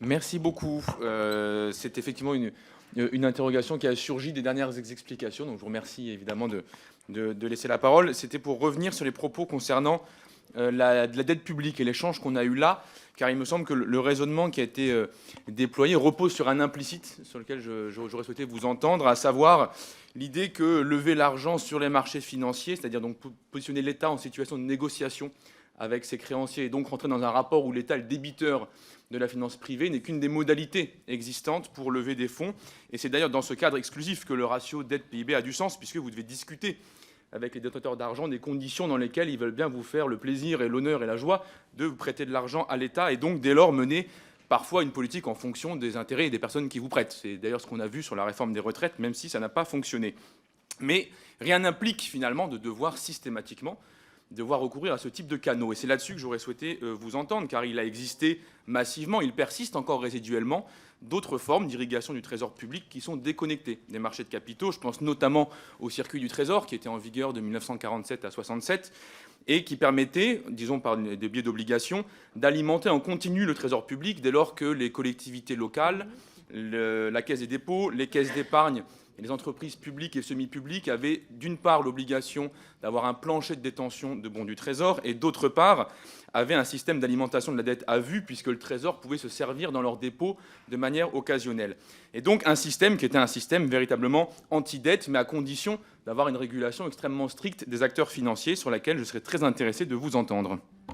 Merci beaucoup. C'est effectivement une interrogation qui a surgi des dernières explications, donc je vous remercie évidemment de laisser la parole. C'était pour revenir sur les propos concernant la dette publique et l'échange qu'on a eu là, car il me semble que le raisonnement qui a été déployé repose sur un implicite sur lequel j'aurais souhaité vous entendre, à savoir l'idée que lever l'argent sur les marchés financiers, c'est-à-dire donc positionner l'État en situation de négociation avec ses créanciers et donc rentrer dans un rapport où l'État est le débiteur de la finance privée, n'est qu'une des modalités existantes pour lever des fonds. Et c'est d'ailleurs dans ce cadre exclusif que le ratio dette-PIB a du sens, puisque vous devez discuter avec les détenteurs d'argent des conditions dans lesquelles ils veulent bien vous faire le plaisir et l'honneur et la joie de vous prêter de l'argent à l'État, et donc dès lors mener parfois une politique en fonction des intérêts et des personnes qui vous prêtent. C'est d'ailleurs ce qu'on a vu sur la réforme des retraites, même si ça n'a pas fonctionné. Mais rien n'implique finalement de devoir systématiquement recourir à ce type de canaux. Et c'est là-dessus que j'aurais souhaité vous entendre, car il a existé massivement, il persiste encore résiduellement, d'autres formes d'irrigation du trésor public qui sont déconnectées des marchés de capitaux. Je pense notamment au circuit du trésor, qui était en vigueur de 1947 à 67, et qui permettait, disons par des biais d'obligations, d'alimenter en continu le trésor public dès lors que les collectivités locales, la Caisse des dépôts, les caisses d'épargne et les entreprises publiques et semi-publiques avaient d'une part l'obligation d'avoir un plancher de détention de bons du Trésor et d'autre part avaient un système d'alimentation de la dette à vue, puisque le Trésor pouvait se servir dans leurs dépôts de manière occasionnelle. Et donc un système qui était un système véritablement anti-dette, mais à condition d'avoir une régulation extrêmement stricte des acteurs financiers, sur laquelle je serais très intéressé de vous entendre.